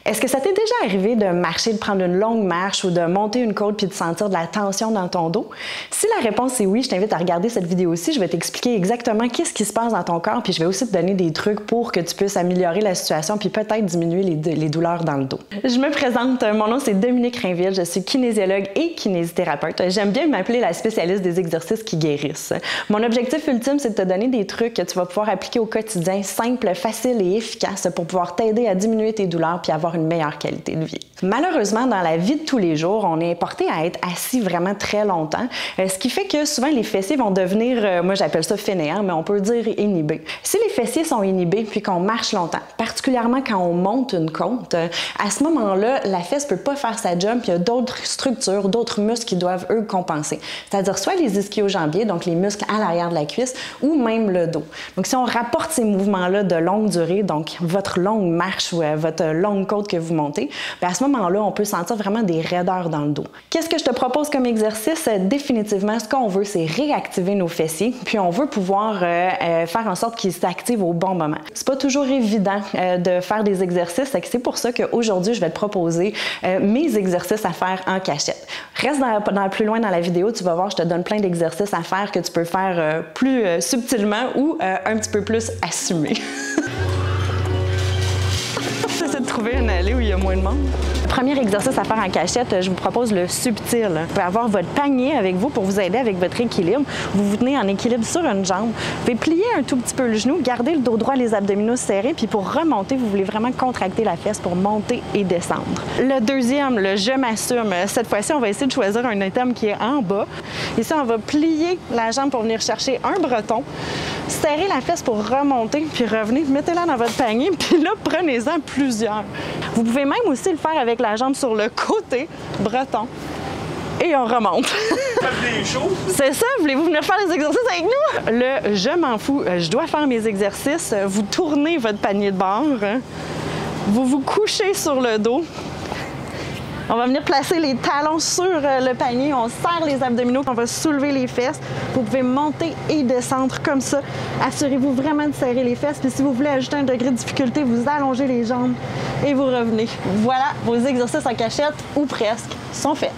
Est-ce que ça t'est déjà arrivé de marcher, de prendre une longue marche ou de monter une côte puis de sentir de la tension dans ton dos? Si la réponse est oui, je t'invite à regarder cette vidéo-ci. Je vais t'expliquer exactement qu'est-ce qui se passe dans ton corps puis je vais aussi te donner des trucs pour que tu puisses améliorer la situation puis peut-être diminuer les douleurs dans le dos. Je me présente, mon nom c'est Dominique Rainville, je suis kinésiologue et kinésithérapeute. J'aime bien m'appeler la spécialiste des exercices qui guérissent. Mon objectif ultime, c'est de te donner des trucs que tu vas pouvoir appliquer au quotidien, simples, faciles et efficaces pour pouvoir t'aider à diminuer tes douleurs puis avoir une meilleure qualité de vie. Malheureusement, dans la vie de tous les jours, on est porté à être assis vraiment très longtemps, ce qui fait que souvent les fessiers vont devenir, moi j'appelle ça fainéants, mais on peut dire inhibés. Si les fessiers sont inhibés puis qu'on marche longtemps, particulièrement quand on monte une côte, à ce moment-là, la fesse peut pas faire sa job, puis il y a d'autres structures, d'autres muscles qui doivent eux compenser. C'est-à-dire soit les ischio-jambiers, donc les muscles à l'arrière de la cuisse, ou même le dos. Donc si on rapporte ces mouvements-là de longue durée, donc votre longue marche ou votre longue côte que vous montez, bien à ce moment-là, on peut sentir vraiment des raideurs dans le dos. Qu'est-ce que je te propose comme exercice? Définitivement, ce qu'on veut, c'est réactiver nos fessiers, puis on veut pouvoir faire en sorte qu'ils s'activent au bon moment. C'est pas toujours évident de faire des exercices, c'est pour ça qu'aujourd'hui, je vais te proposer mes exercices à faire en cachette. Reste plus loin dans la vidéo, tu vas voir, je te donne plein d'exercices à faire que tu peux faire plus subtilement ou un petit peu plus assumé. J'essaie de trouver une allée où il y a moins de monde. Premier exercice à faire en cachette, je vous propose le subtil. Vous pouvez avoir votre panier avec vous pour vous aider avec votre équilibre. Vous vous tenez en équilibre sur une jambe. Vous pouvez plier un tout petit peu le genou, garder le dos droit, les abdominaux serrés, puis pour remonter, vous voulez vraiment contracter la fesse pour monter et descendre. Le deuxième, le je m'assume. Cette fois-ci, on va essayer de choisir un item qui est en bas. Ici, on va plier la jambe pour venir chercher un breton. Serrez la fesse pour remonter, puis revenez, mettez-la dans votre panier, puis là, prenez-en plusieurs. Vous pouvez même aussi le faire avec la jambe sur le côté, breton, et on remonte. C'est ça, voulez-vous venir faire des exercices avec nous? Le je m'en fous, je dois faire mes exercices, vous tournez votre panier de bord, vous vous couchez sur le dos. On va venir placer les talons sur le panier, on serre les abdominaux, on va soulever les fesses. Vous pouvez monter et descendre comme ça. Assurez-vous vraiment de serrer les fesses. Puis si vous voulez ajouter un degré de difficulté, vous allongez les jambes et vous revenez. Voilà, vos exercices en cachette, ou presque, sont faits.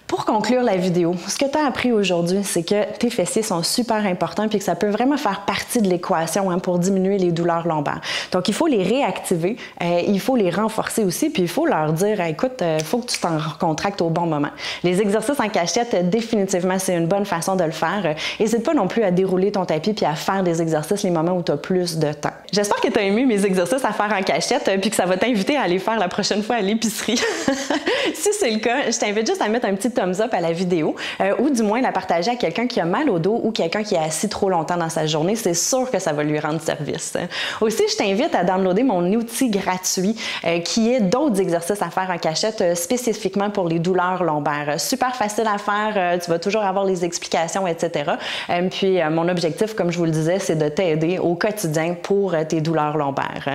Pour conclure la vidéo, ce que tu as appris aujourd'hui, c'est que tes fessiers sont super importants et que ça peut vraiment faire partie de l'équation pour diminuer les douleurs lombaires. Donc, il faut les réactiver, il faut les renforcer aussi, puis il faut leur dire, écoute, il faut que tu t'en contractes au bon moment. Les exercices en cachette, définitivement, c'est une bonne façon de le faire. N'hésite pas non plus à dérouler ton tapis puis à faire des exercices les moments où tu as plus de temps. J'espère que tu as aimé mes exercices à faire en cachette puis que ça va t'inviter à aller faire la prochaine fois à l'épicerie. Si c'est le cas, je t'invite juste à mettre un petit thumbs up à la vidéo ou du moins la partager à quelqu'un qui a mal au dos ou quelqu'un qui est assis trop longtemps dans sa journée. C'est sûr que ça va lui rendre service. Aussi, je t'invite à downloader mon outil gratuit qui est d'autres exercices à faire en cachette spécifiquement pour les douleurs lombaires. Super facile à faire, tu vas toujours avoir les explications, etc. Puis mon objectif, comme je vous le disais, c'est de t'aider au quotidien pour tes douleurs lombaires.